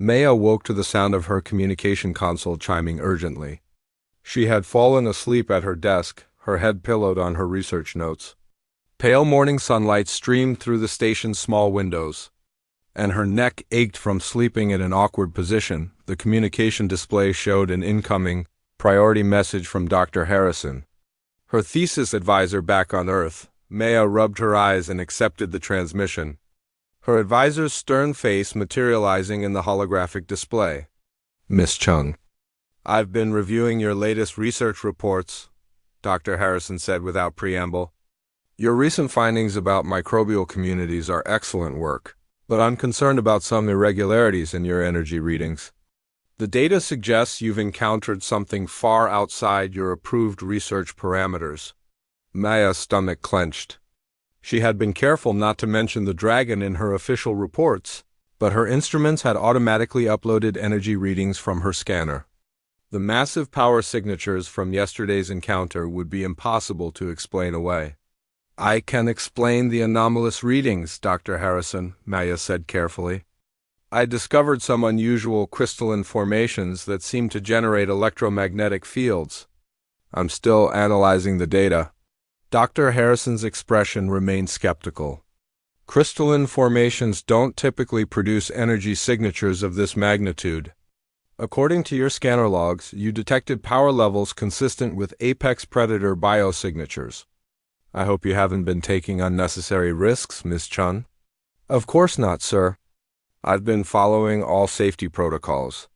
Maya woke to the sound of her communication console chiming urgently. She had fallen asleep at her desk, her head pillowed on her research notes. Pale morning sunlight streamed through the station's small windows, and her neck ached from sleeping in an awkward position. The communication display showed an incoming, priority message from Dr. Harrison. Her thesis advisor back on Earth. Maya rubbed her eyes and accepted the transmission, her advisor's stern face materializing in the holographic display. "Miss Chung, I've been reviewing your latest research reports," Dr. Harrison said without preamble. "Your recent findings about microbial communities are excellent work, but I'm concerned about some irregularities in your energy readings. The data suggests you've encountered something far outside your approved research parameters." Maya's stomach clenched. She had been careful not to mention the dragon in her official reports, but her instruments had automatically uploaded energy readings from her scanner. The massive power signatures from yesterday's encounter would be impossible to explain away. "I can explain the anomalous readings, Dr. Harrison," Maya said carefully. "I discovered some unusual crystalline formations that seem to generate electromagnetic fields. I'm still analyzing the data." Dr. Harrison's expression remained skeptical. "Crystalline formations don't typically produce energy signatures of this magnitude. According to your scanner logs, you detected power levels consistent with apex predator biosignatures. I hope you haven't been taking unnecessary risks, Miss Chun." "Of course not, sir. I've been following all safety protocols."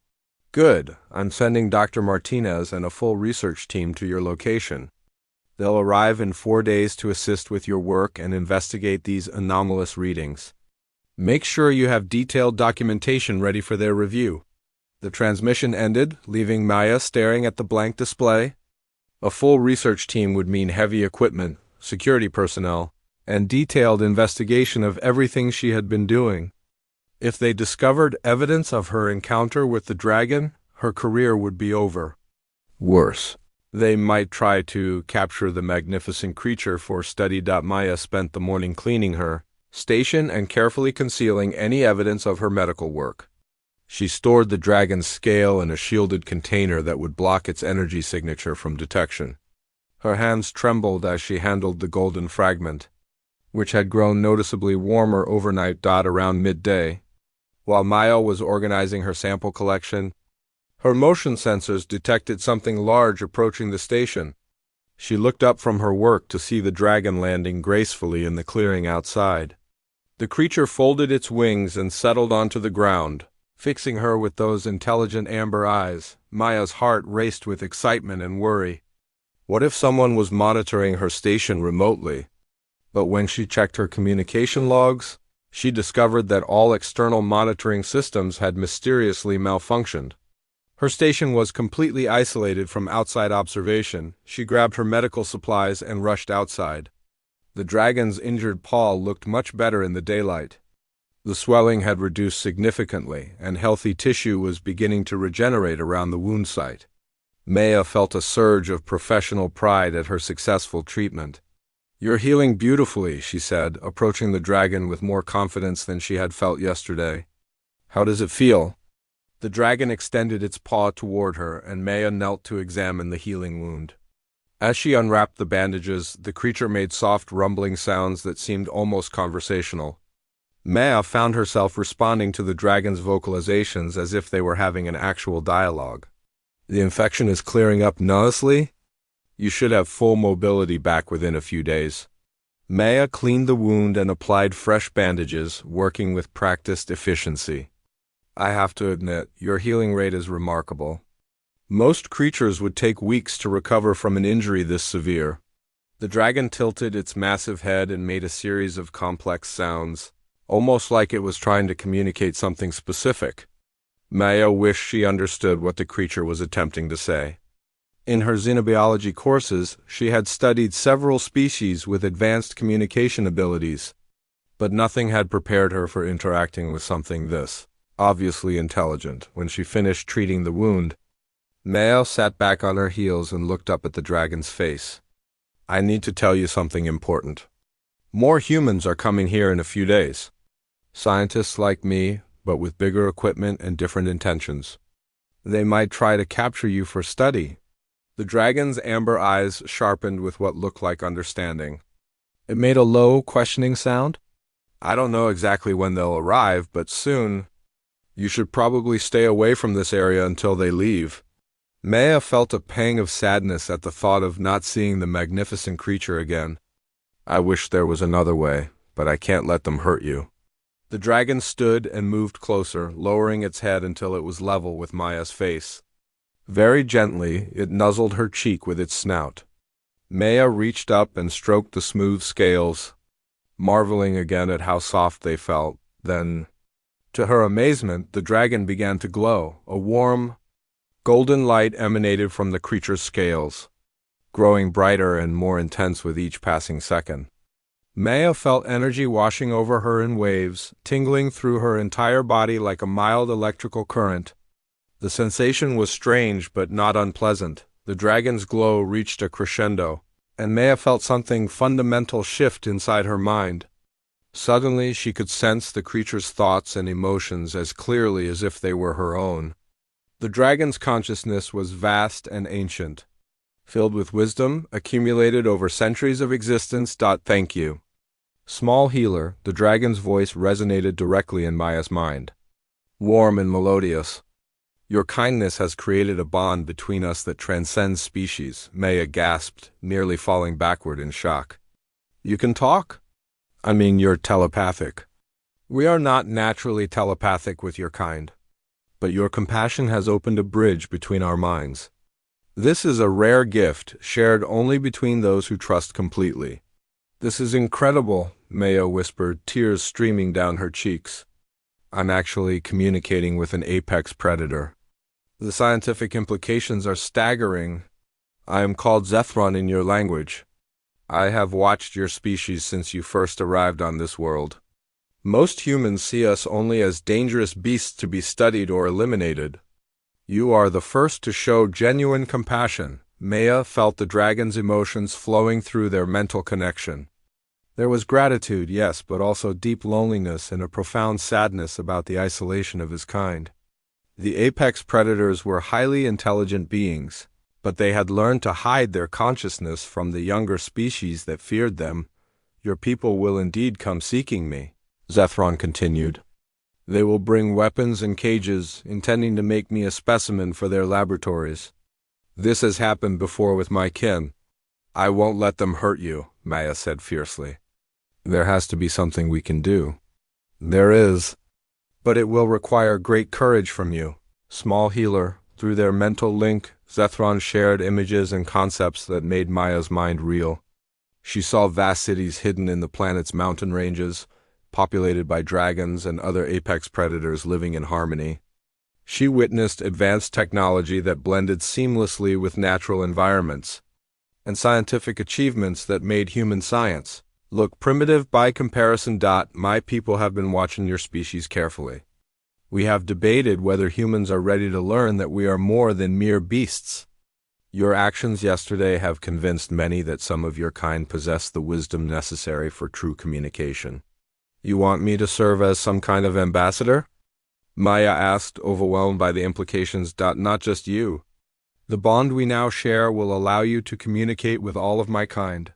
"Good. I'm sending Dr. Martinez and a full research team to your location. They'll arrive in 4 days to assist with your work and investigate these anomalous readings. Make sure you have detailed documentation ready for their review." The transmission ended, leaving Maya staring at the blank display. A full research team would mean heavy equipment, security personnel, and detailed investigation of everything she had been doing. If they discovered evidence of her encounter with the dragon, her career would be over. Worse, they might try to capture the magnificent creature for study. Maya spent the morning cleaning her station and carefully concealing any evidence of her medical work. She stored the dragon's scale in a shielded container that would block its energy signature from detection. Her hands trembled as she handled the golden fragment, which had grown noticeably warmer overnight. Around midday, while Maya was organizing her sample collection, her motion sensors detected something large approaching the station. She looked up from her work to see the dragon landing gracefully in the clearing outside. The creature folded its wings and settled onto the ground, fixing her with those intelligent amber eyes. Maya's heart raced with excitement and worry. What if someone was monitoring her station remotely? But when she checked her communication logs, she discovered that all external monitoring systems had mysteriously malfunctioned. Her station was completely isolated from outside observation. She grabbed her medical supplies and rushed outside. The dragon's injured paw looked much better in the daylight. The swelling had reduced significantly, and healthy tissue was beginning to regenerate around the wound site. Maya felt a surge of professional pride at her successful treatment. "You're healing beautifully," she said, approaching the dragon with more confidence than she had felt yesterday. "How does it feel?" The dragon extended its paw toward her, and Maya knelt to examine the healing wound. As she unwrapped the bandages, the creature made soft rumbling sounds that seemed almost conversational. Maya found herself responding to the dragon's vocalizations as if they were having an actual dialogue. "The infection is clearing up nicely. You should have full mobility back within a few days." Maya cleaned the wound and applied fresh bandages, working with practiced efficiency. "I have to admit, your healing rate is remarkable. Most creatures would take weeks to recover from an injury this severe." The dragon tilted its massive head and made a series of complex sounds, almost like it was trying to communicate something specific. Maya wished she understood what the creature was attempting to say. In her xenobiology courses, she had studied several species with advanced communication abilities, but nothing had prepared her for interacting with something this obviously intelligent. When she finished treating the wound, Maya sat back on her heels and looked up at the dragon's face. "I need to tell you something important. More humans are coming here in a few days. Scientists like me, but with bigger equipment and different intentions. They might try to capture you for study. The dragon's amber eyes sharpened with what looked like understanding. It made a low, questioning sound. I don't know exactly when they'll arrive, but soon. You should probably stay away from this area until they leave. Maya felt a pang of sadness at the thought of not seeing the magnificent creature again. I wish there was another way, but I can't let them hurt you. The dragon stood and moved closer, lowering its head until it was level with Maya's face. Very gently, it nuzzled her cheek with its snout. Maya reached up and stroked the smooth scales, marveling again at how soft they felt. Then, to her amazement, the dragon began to glow. A warm, golden light emanated from the creature's scales, growing brighter and more intense with each passing second. Maya felt energy washing over her in waves, tingling through her entire body like a mild electrical current. The sensation was strange but not unpleasant. The dragon's glow reached a crescendo, and Maya felt something fundamental shift inside her mind. Suddenly, she could sense the creature's thoughts and emotions as clearly as if they were her own. The dragon's consciousness was vast and ancient, filled with wisdom accumulated over centuries of existence. Thank you. Small healer, the dragon's voice resonated directly in Maya's mind. Warm and melodious. Your kindness has created a bond between us that transcends species, Maya gasped, nearly falling backward in shock. You can talk? I mean, you're telepathic. We are not naturally telepathic with your kind, but your compassion has opened a bridge between our minds. This is a rare gift, shared only between those who trust completely. This is incredible, Maya whispered, tears streaming down her cheeks. I'm actually communicating with an apex predator. The scientific implications are staggering. I am called Zethron in your language. I have watched your species since you first arrived on this world. Most humans see us only as dangerous beasts to be studied or eliminated. You are the first to show genuine compassion. Maya felt the dragon's emotions flowing through their mental connection. There was gratitude, yes, but also deep loneliness and a profound sadness about the isolation of his kind. The apex predators were highly intelligent beings, but they had learned to hide their consciousness from the younger species that feared them. Your people will indeed come seeking me, Zethron continued. They will bring weapons and cages, intending to make me a specimen for their laboratories. This has happened before with my kin. I won't let them hurt you, Maya said fiercely. There has to be something we can do. There is. But it will require great courage from you. Small healer, through their mental link, Zethron shared images and concepts that made Maya's mind reel. She saw vast cities hidden in the planet's mountain ranges, populated by dragons and other apex predators living in harmony. She witnessed advanced technology that blended seamlessly with natural environments, and scientific achievements that made human science look primitive by comparison. My people have been watching your species carefully. We have debated whether humans are ready to learn that we are more than mere beasts. Your actions yesterday have convinced many that some of your kind possess the wisdom necessary for true communication. You want me to serve as some kind of ambassador? Maya asked, overwhelmed by the implications. Not just you. The bond we now share will allow you to communicate with all of my kind.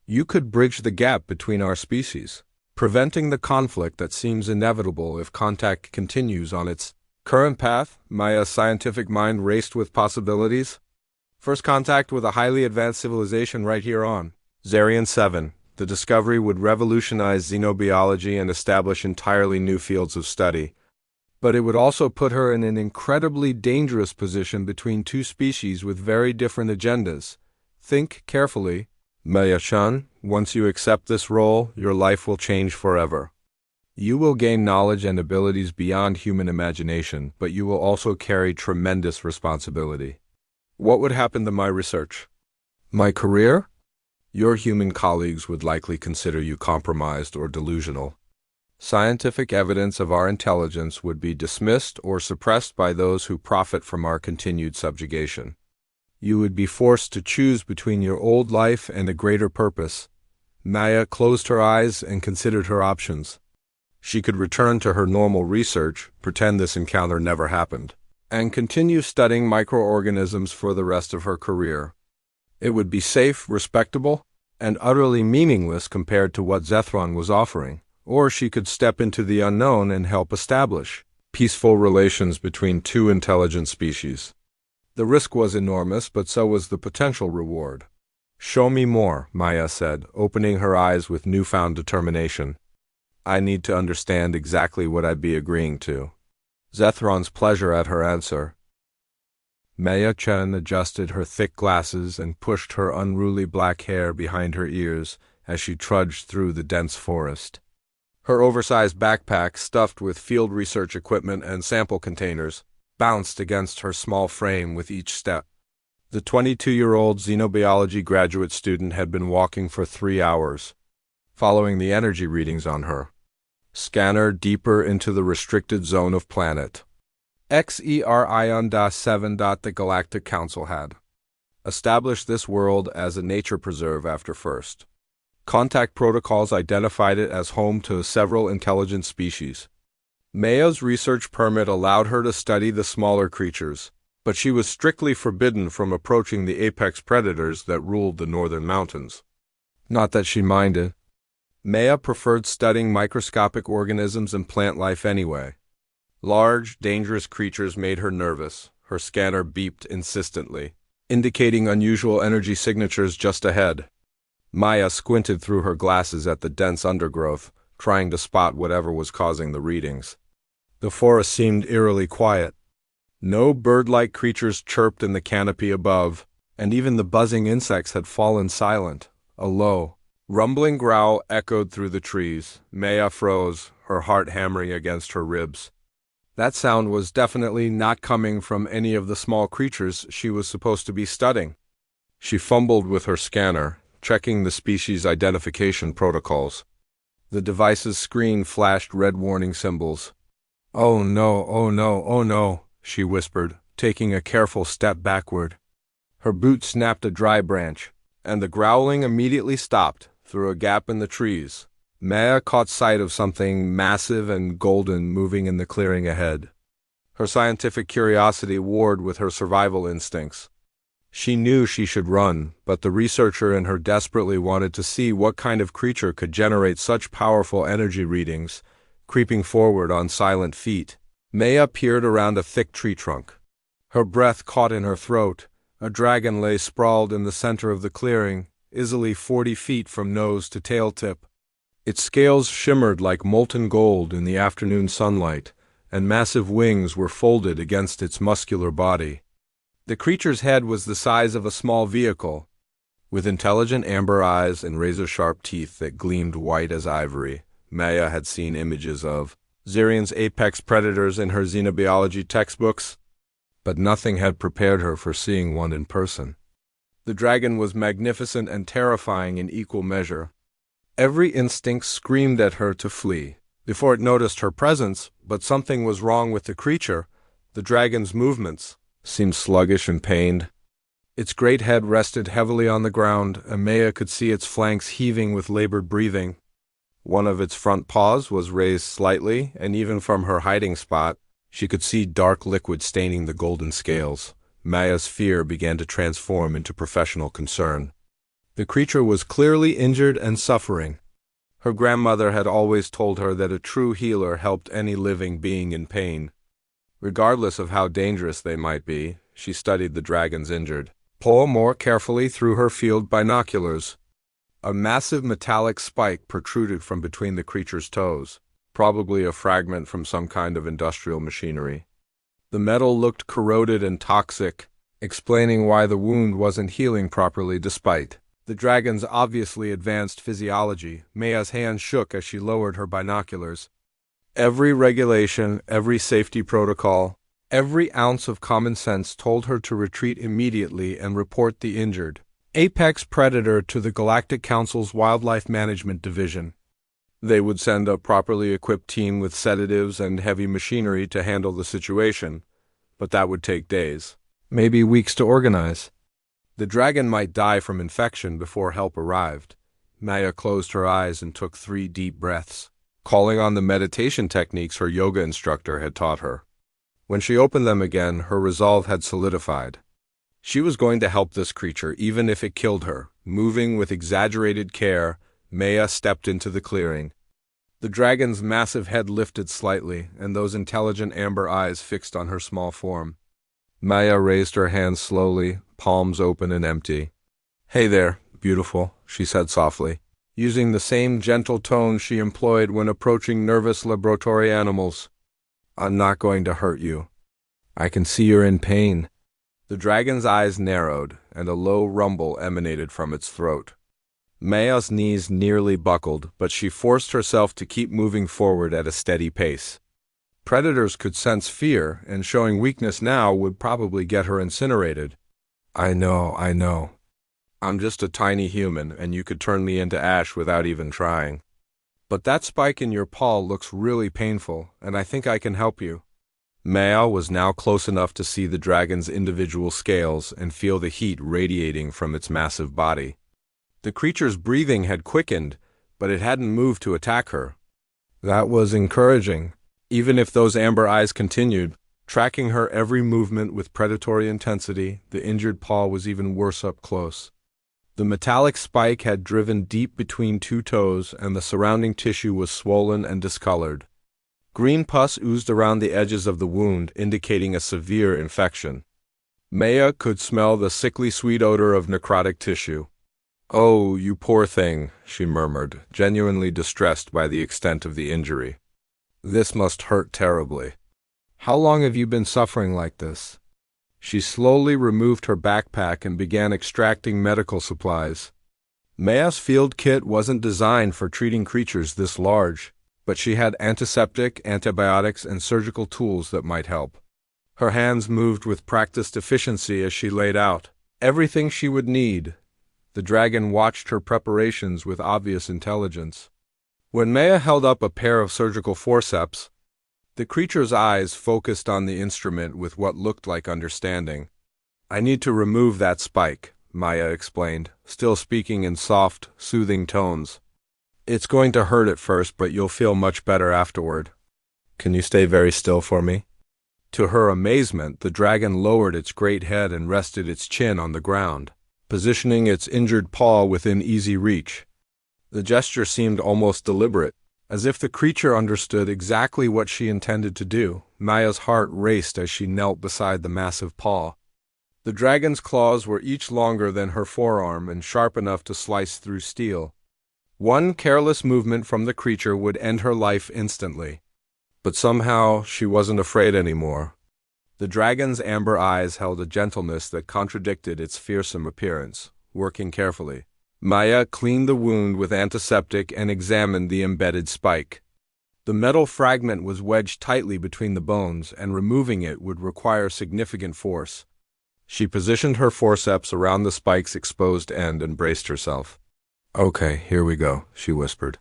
You could bridge the gap between our species, preventing the conflict that seems inevitable if contact continues on its current path. Maya's scientific mind raced with possibilities. First contact with a highly advanced civilization right here on Zarian 7. The discovery would revolutionize xenobiology and establish entirely new fields of study. But it would also put her in an incredibly dangerous position between two species with very different agendas. Think carefully, Maya-chan. Once you accept this role, your life will change forever. You will gain knowledge and abilities beyond human imagination, but you will also carry tremendous responsibility. What would happen to my research? My career? Your human colleagues would likely consider you compromised or delusional. Scientific evidence of our intelligence would be dismissed or suppressed by those who profit from our continued subjugation. You would be forced to choose between your old life and a greater purpose. Maya closed her eyes and considered her options. She could return to her normal research, pretend this encounter never happened, and continue studying microorganisms for the rest of her career. It would be safe, respectable, and utterly meaningless compared to what Zethron was offering, or she could step into the unknown and help establish peaceful relations between two intelligent species. The risk was enormous, but so was the potential reward. "Show me more," Maya said, opening her eyes with newfound determination. "I need to understand exactly what I'd be agreeing to." Zethron's pleasure at her answer. Maya Chen adjusted her thick glasses and pushed her unruly black hair behind her ears as she trudged through the dense forest. Her oversized backpack, stuffed with field research equipment and sample containers, bounced against her small frame with each step. The 22-year-old xenobiology graduate student had been walking for 3 hours, following the energy readings on her scanner deeper into the restricted zone of planet XER-7. The Galactic Council had established this world as a nature preserve after first contact protocols identified it as home to several intelligent species. Maya's research permit allowed her to study the smaller creatures, but she was strictly forbidden from approaching the apex predators that ruled the northern mountains. Not that she minded. Maya preferred studying microscopic organisms and plant life anyway. Large, dangerous creatures made her nervous. Her scanner beeped insistently, indicating unusual energy signatures just ahead. Maya squinted through her glasses at the dense undergrowth, trying to spot whatever was causing the readings. The forest seemed eerily quiet. No bird-like creatures chirped in the canopy above, and even the buzzing insects had fallen silent. A low, rumbling growl echoed through the trees. Maya froze, her heart hammering against her ribs. That sound was definitely not coming from any of the small creatures she was supposed to be studying. She fumbled with her scanner, checking the species identification protocols. The device's screen flashed red warning symbols. "Oh no, oh no, oh no," she whispered, taking a careful step backward. Her boot snapped a dry branch, and the growling immediately stopped through a gap in the trees. Maya caught sight of something massive and golden moving in the clearing ahead. Her scientific curiosity warred with her survival instincts. She knew she should run, but the researcher in her desperately wanted to see what kind of creature could generate such powerful energy readings, creeping forward on silent feet. Maya peered around a thick tree trunk. Her breath caught in her throat. A dragon lay sprawled in the center of the clearing, easily 40 feet from nose to tail tip. Its scales shimmered like molten gold in the afternoon sunlight, and massive wings were folded against its muscular body. The creature's head was the size of a small vehicle, with intelligent amber eyes and razor-sharp teeth that gleamed white as ivory. Maya had seen images of Zirion's apex predators in her xenobiology textbooks, but nothing had prepared her for seeing one in person. The dragon was magnificent and terrifying in equal measure. Every instinct screamed at her to flee before it noticed her presence, but something was wrong with the creature. The dragon's movements seemed sluggish and pained. Its great head rested heavily on the ground, and Maya could see its flanks heaving with labored breathing. One of its front paws was raised slightly, and even from her hiding spot, she could see dark liquid staining the golden scales. Maya's fear began to transform into professional concern. The creature was clearly injured and suffering. Her grandmother had always told her that a true healer helped any living being in pain. Regardless of how dangerous they might be, she studied the dragon's injured paw more carefully through her field binoculars. A massive metallic spike protruded from between the creature's toes, probably a fragment from some kind of industrial machinery. The metal looked corroded and toxic, explaining why the wound wasn't healing properly despite the dragon's obviously advanced physiology. Maya's hand shook as she lowered her binoculars. Every regulation, every safety protocol, every ounce of common sense told her to retreat immediately and report the injured apex predator to the Galactic Council's Wildlife Management Division. They would send a properly equipped team with sedatives and heavy machinery to handle the situation, but that would take days, maybe weeks to organize. The dragon might die from infection before help arrived. Maya closed her eyes and took 3 deep breaths. calling on the meditation techniques her yoga instructor had taught her. When she opened them again, her resolve had solidified. She was going to help this creature, even if it killed her. Moving with exaggerated care, Maya stepped into the clearing. The dragon's massive head lifted slightly, and those intelligent amber eyes fixed on her small form. Maya raised her hands slowly, palms open and empty. "Hey there, beautiful," she said softly, using the same gentle tone she employed when approaching nervous laboratory animals. "I'm not going to hurt you. I can see you're in pain." The dragon's eyes narrowed, and a low rumble emanated from its throat. Maya's knees nearly buckled, but she forced herself to keep moving forward at a steady pace. Predators could sense fear, and showing weakness now would probably get her incinerated. I know. I'm just a tiny human, and you could turn me into ash without even trying. But that spike in your paw looks really painful, and I think I can help you." Maya was now close enough to see the dragon's individual scales and feel the heat radiating from its massive body. The creature's breathing had quickened, but it hadn't moved to attack her. That was encouraging, even if those amber eyes continued, tracking her every movement with predatory intensity. The injured paw was even worse up close. The metallic spike had driven deep between two toes, and the surrounding tissue was swollen and discolored. Green pus oozed around the edges of the wound, indicating a severe infection. Maya could smell the sickly sweet odor of necrotic tissue. "Oh, you poor thing," she murmured, genuinely distressed by the extent of the injury. "This must hurt terribly. How long have you been suffering like this?" She slowly removed her backpack and began extracting medical supplies. Maya's field kit wasn't designed for treating creatures this large, but she had antiseptic, antibiotics, and surgical tools that might help. Her hands moved with practiced efficiency as she laid out everything she would need. The dragon watched her preparations with obvious intelligence. When Maya held up a pair of surgical forceps, the creature's eyes focused on the instrument with what looked like understanding. "I need to remove that spike," Maya explained, still speaking in soft, soothing tones. "It's going to hurt at first, but you'll feel much better afterward. Can you stay very still for me?" To her amazement, the dragon lowered its great head and rested its chin on the ground, positioning its injured paw within easy reach. The gesture seemed almost deliberate, as if the creature understood exactly what she intended to do. Maya's heart raced as she knelt beside the massive paw. The dragon's claws were each longer than her forearm and sharp enough to slice through steel. One careless movement from the creature would end her life instantly. But somehow she wasn't afraid anymore. The dragon's amber eyes held a gentleness that contradicted its fearsome appearance. Working carefully, Maya cleaned the wound with antiseptic and examined the embedded spike. The metal fragment was wedged tightly between the bones, and removing it would require significant force. She positioned her forceps around the spike's exposed end and braced herself. "Okay, here we go," she whispered.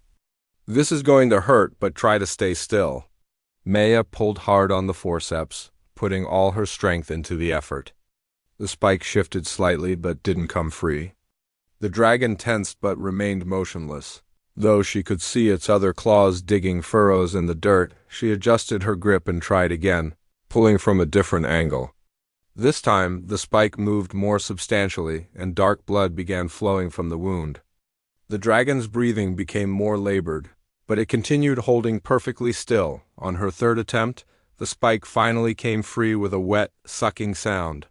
"This is going to hurt, but try to stay still." Maya pulled hard on the forceps, putting all her strength into the effort. The spike shifted slightly, but didn't come free. The dragon tensed but remained motionless. Though she could see its other claws digging furrows in the dirt, she adjusted her grip and tried again, pulling from a different angle. This time, the spike moved more substantially, and dark blood began flowing from the wound. The dragon's breathing became more labored, but it continued holding perfectly still. On her third attempt, the spike finally came free with a wet, sucking sound.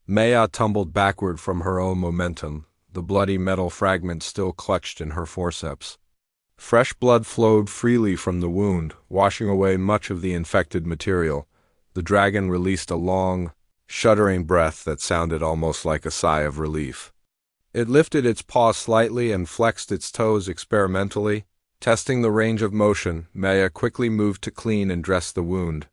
Maya tumbled backward from her own momentum, the bloody metal fragment still clutched in her forceps. Fresh blood flowed freely from the wound, washing away much of the infected material. The dragon released a long, shuddering breath that sounded almost like a sigh of relief. It lifted its paw slightly and flexed its toes experimentally. Testing the range of motion, Maya quickly moved to clean and dress the wound.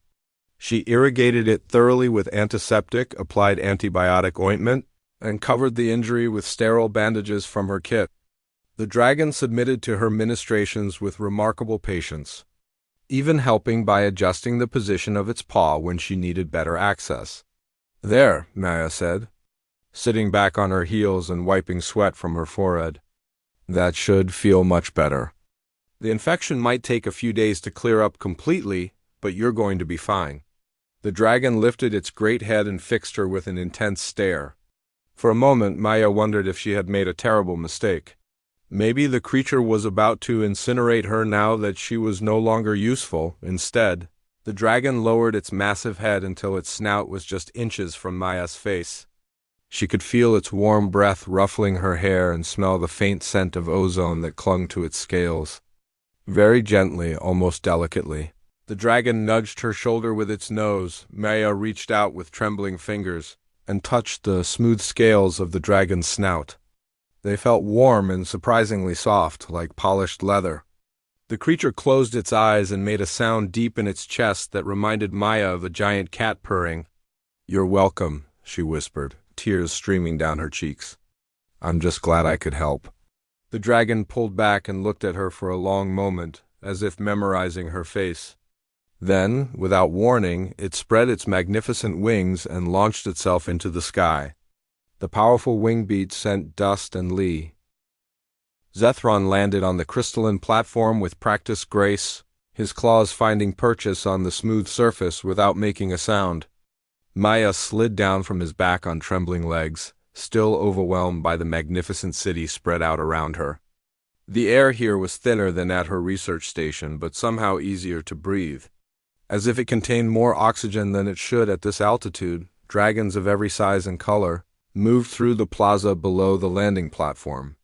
She irrigated it thoroughly with antiseptic, applied antibiotic ointment, and covered the injury with sterile bandages from her kit. The dragon submitted to her ministrations with remarkable patience, even helping by adjusting the position of its paw when she needed better access. "There," Maya said, sitting back on her heels and wiping sweat from her forehead. "That should feel much better." The infection might take a few days to clear up completely, but you're going to be fine." The dragon lifted its great head and fixed her with an intense stare. For a moment, Maya wondered if she had made a terrible mistake. Maybe the creature was about to incinerate her now that she was no longer useful. Instead, the dragon lowered its massive head until its snout was just inches from Maya's face. She could feel its warm breath ruffling her hair and smell the faint scent of ozone that clung to its scales. Very gently, almost delicately, the dragon nudged her shoulder with its nose. Maya reached out with trembling fingers and touched the smooth scales of the dragon's snout. They felt warm and surprisingly soft, like polished leather. The creature closed its eyes and made a sound deep in its chest that reminded Maya of a giant cat purring. "You're welcome," she whispered, tears streaming down her cheeks. "I'm just glad I could help." The dragon pulled back and looked at her for a long moment, as if memorizing her face. Then, without warning, it spread its magnificent wings and launched itself into the sky. The powerful wing beats sent dust and Lee. Zethron landed on the crystalline platform with practiced grace, his claws finding purchase on the smooth surface without making a sound. Maya slid down from his back on trembling legs, still overwhelmed by the magnificent city spread out around her. The air here was thinner than at her research station, but somehow easier to breathe. As if it contained more oxygen than it should at this altitude, dragons of every size and color moved through the plaza below the landing platform.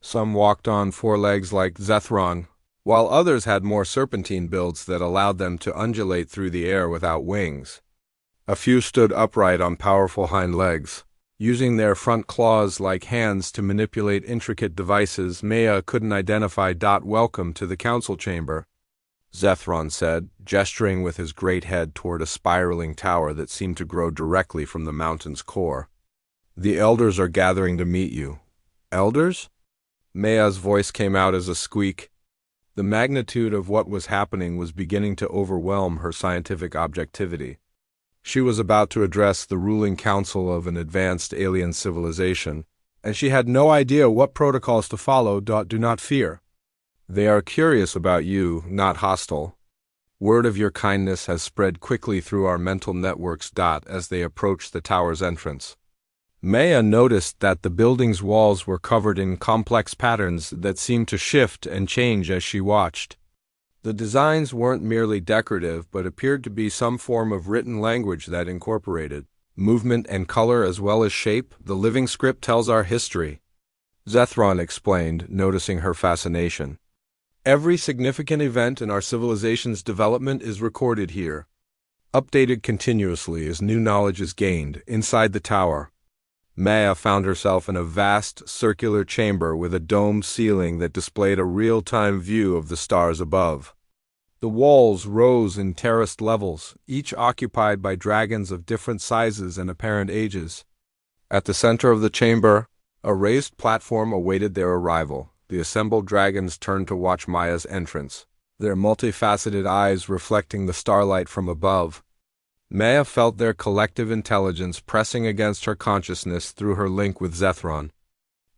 Some walked on four legs like Zethron, while others had more serpentine builds that allowed them to undulate through the air without wings. A few stood upright on powerful hind legs, using their front claws like hands to manipulate intricate devices Maya couldn't identify. "Welcome to the council chamber," Zethron said, gesturing with his great head toward a spiraling tower that seemed to grow directly from the mountain's core. "The elders are gathering to meet you." "Elders?" Maya's voice came out as a squeak. The magnitude of what was happening was beginning to overwhelm her scientific objectivity. She was about to address the ruling council of an advanced alien civilization, and she had no idea what protocols to follow. "Do not fear. They are curious about you, not hostile. Word of your kindness has spread quickly through our mental networks. As they approached the tower's entrance, Maya noticed that the building's walls were covered in complex patterns that seemed to shift and change as she watched. The designs weren't merely decorative but appeared to be some form of written language that incorporated movement and color as well as shape. "The living script tells our history," Zethron explained, noticing her fascination. "Every significant event in our civilization's development is recorded here, updated continuously as new knowledge is gained." Inside the tower, Maya found herself in a vast circular chamber with a domed ceiling that displayed a real-time view of the stars above. The walls rose in terraced levels, each occupied by dragons of different sizes and apparent ages. At the center of the chamber, a raised platform awaited their arrival. The assembled dragons turned to watch Maya's entrance, their multifaceted eyes reflecting the starlight from above. Maya felt their collective intelligence pressing against her consciousness through her link with Zethron.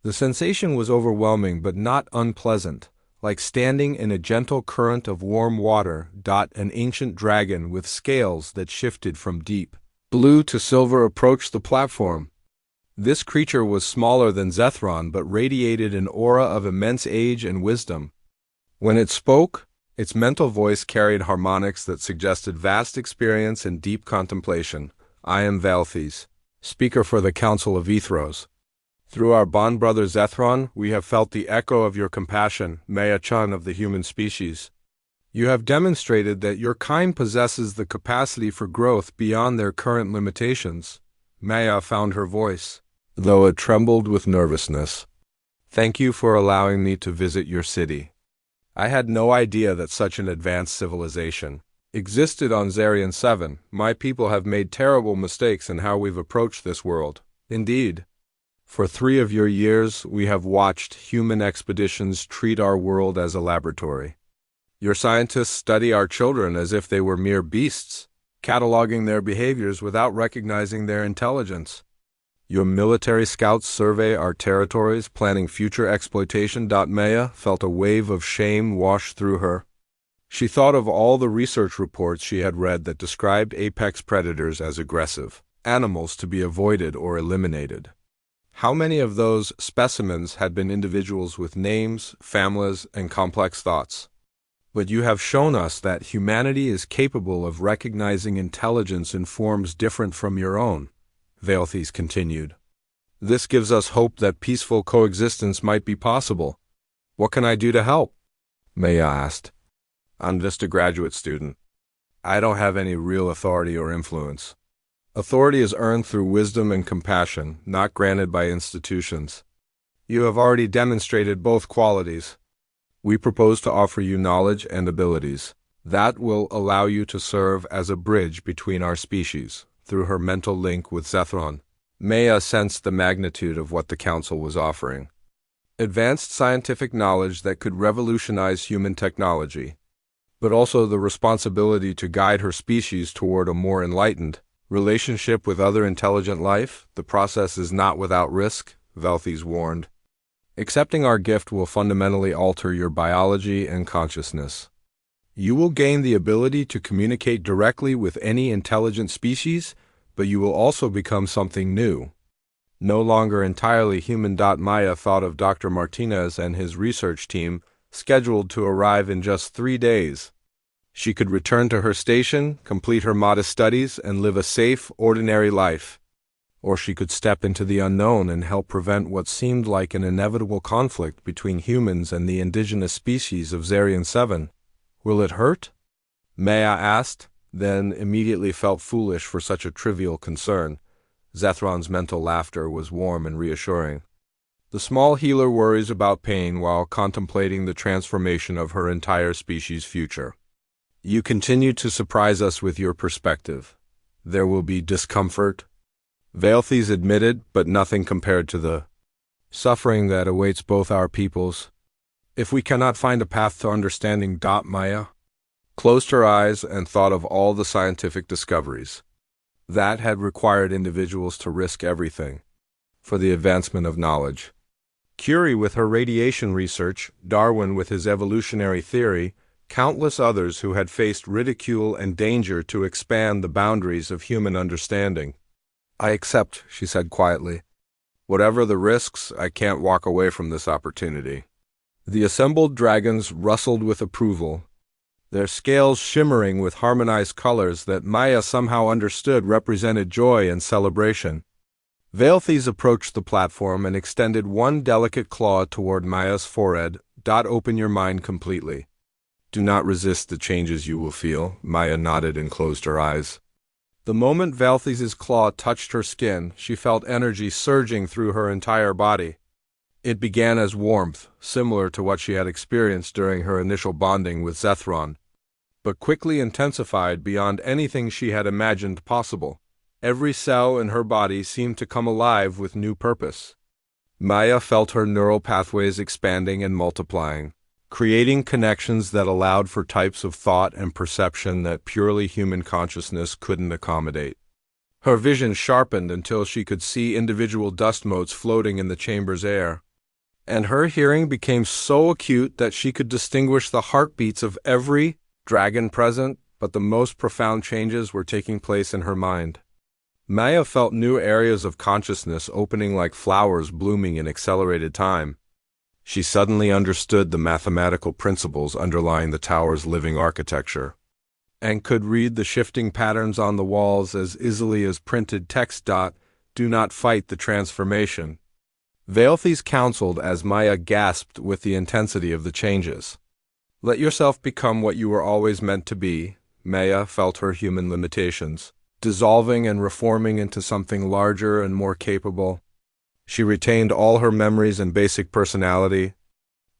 The sensation was overwhelming but not unpleasant, like standing in a gentle current of warm water. An ancient dragon with scales that shifted from deep blue to silver approached the platform. This creature was smaller than Zethron but radiated an aura of immense age and wisdom. When it spoke, its mental voice carried harmonics that suggested vast experience and deep contemplation. "I am Valthes, speaker for the Council of Ethros. Through our bond brother Zethron, we have felt the echo of your compassion, Maya-chan of the human species. You have demonstrated that your kind possesses the capacity for growth beyond their current limitations." Maya found her voice, though it trembled with nervousness. "Thank you for allowing me to visit your city. I had no idea that such an advanced civilization existed on Zarian 7. My people have made terrible mistakes in how we've approached this world. Indeed, for 3 of your years, we have watched human expeditions treat our world as a laboratory. Your scientists study our children as if they were mere beasts, cataloging their behaviors without recognizing their intelligence. Your military scouts survey our territories, planning future exploitation. Maya felt a wave of shame wash through her. She thought of all the research reports she had read that described apex predators as aggressive animals to be avoided or eliminated. How many of those specimens had been individuals with names, families, and complex thoughts? But you have shown us that humanity is capable of recognizing intelligence in forms different from your own, Veilthes continued. This gives us hope that peaceful coexistence might be possible. What can I do to help? Maya asked. I'm just a graduate student. I don't have any real authority or influence. Authority is earned through wisdom and compassion, not granted by institutions. You have already demonstrated both qualities. We propose to offer you knowledge and abilities. That will allow you to serve as a bridge between our species, through her mental link with Zethron. Maya sensed the magnitude of what the Council was offering. Advanced scientific knowledge that could revolutionize human technology, but also the responsibility to guide her species toward a more enlightened relationship with other intelligent life. The process is not without risk, Veilthes warned. Accepting our gift will fundamentally alter your biology and consciousness. You will gain the ability to communicate directly with any intelligent species, but you will also become something new. No longer entirely human. Maya thought of Dr. Martinez and his research team, scheduled to arrive in just 3 days. She could return to her station, complete her modest studies, and live a safe, ordinary life. Or she could step into the unknown and help prevent what seemed like an inevitable conflict between humans and the indigenous species of Zarian 7. Will it hurt? Maya asked, then immediately felt foolish for such a trivial concern. Zethron's mental laughter was warm and reassuring. The small healer worries about pain while contemplating the transformation of her entire species' future. You continue to surprise us with your perspective. There will be discomfort, Veilthes admitted, but nothing compared to the suffering that awaits both our peoples. If we cannot find a path to understanding. Maya closed her eyes and thought of all the scientific discoveries that had required individuals to risk everything for the advancement of knowledge. Curie with her radiation research, Darwin with his evolutionary theory, countless others who had faced ridicule and danger to expand the boundaries of human understanding. I accept, she said quietly. Whatever the risks, I can't walk away from this opportunity. The assembled dragons rustled with approval, their scales shimmering with harmonized colors that Maya somehow understood represented joy and celebration. Veilthes approached the platform and extended one delicate claw toward Maya's forehead. Open your mind completely. Do not resist the changes you will feel. Maya nodded and closed her eyes. The moment Veilthes's claw touched her skin, she felt energy surging through her entire body. It began as warmth, similar to what she had experienced during her initial bonding with Zethron, but quickly intensified beyond anything she had imagined possible. Every cell in her body seemed to come alive with new purpose. Maya felt her neural pathways expanding and multiplying, creating connections that allowed for types of thought and perception that purely human consciousness couldn't accommodate. Her vision sharpened until she could see individual dust motes floating in the chamber's air, and her hearing became so acute that she could distinguish the heartbeats of every dragon present, but the most profound changes were taking place in her mind. Maya felt new areas of consciousness opening like flowers blooming in accelerated time. She suddenly understood the mathematical principles underlying the tower's living architecture, and could read the shifting patterns on the walls as easily as printed text. Do not fight the transformation, Veilthes counseled as Maya gasped with the intensity of the changes. Let yourself become what you were always meant to be. Maya felt her human limitations dissolving and reforming into something larger and more capable. She retained all her memories and basic personality,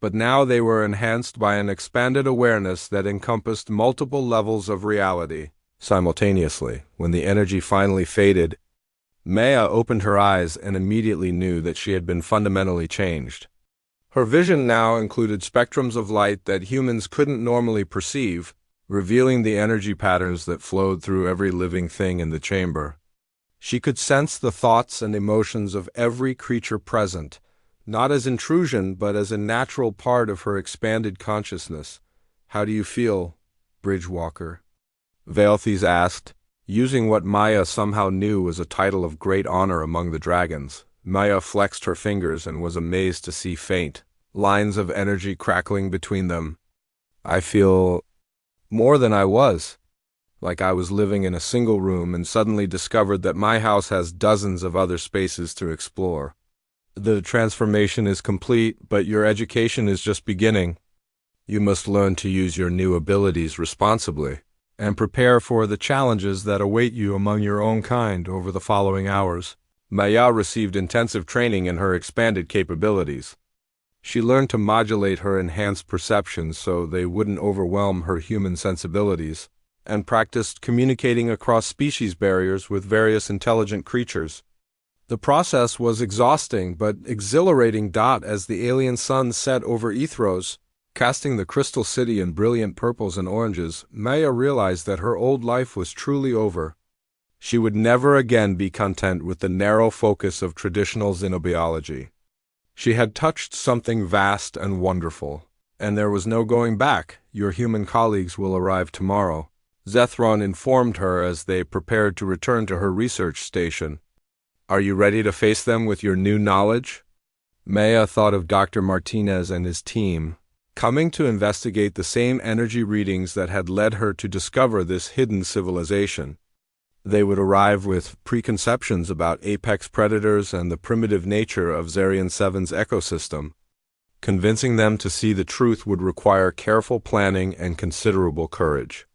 but now they were enhanced by an expanded awareness that encompassed multiple levels of reality. Simultaneously, when the energy finally faded, Maya opened her eyes and immediately knew that she had been fundamentally changed. Her vision now included spectrums of light that humans couldn't normally perceive, revealing the energy patterns that flowed through every living thing in the chamber. She could sense the thoughts and emotions of every creature present, not as intrusion but as a natural part of her expanded consciousness. "How do you feel, Bridgewalker?" Veilthes asked, using what Maya somehow knew was a title of great honor among the dragons. Maya flexed her fingers and was amazed to see faint lines of energy crackling between them. "I feel more than I was, like I was living in a single room and suddenly discovered that my house has dozens of other spaces to explore. The transformation is complete, but your education is just beginning. You must learn to use your new abilities responsibly and prepare for the challenges that await you among your own kind over the following hours." Maya received intensive training in her expanded capabilities. She learned to modulate her enhanced perceptions so they wouldn't overwhelm her human sensibilities, and practiced communicating across species barriers with various intelligent creatures. The process was exhausting but exhilarating. As the alien sun set over Ethros, casting the crystal city in brilliant purples and oranges, Maya realized that her old life was truly over. She would never again be content with the narrow focus of traditional xenobiology. She had touched something vast and wonderful, and there was no going back. "Your human colleagues will arrive tomorrow," Zethron informed her as they prepared to return to her research station. "Are you ready to face them with your new knowledge?" Maya thought of Dr. Martinez and his team, coming to investigate the same energy readings that had led her to discover this hidden civilization. They would arrive with preconceptions about apex predators and the primitive nature of Zarian 7's ecosystem. Convincing them to see the truth would require careful planning and considerable courage.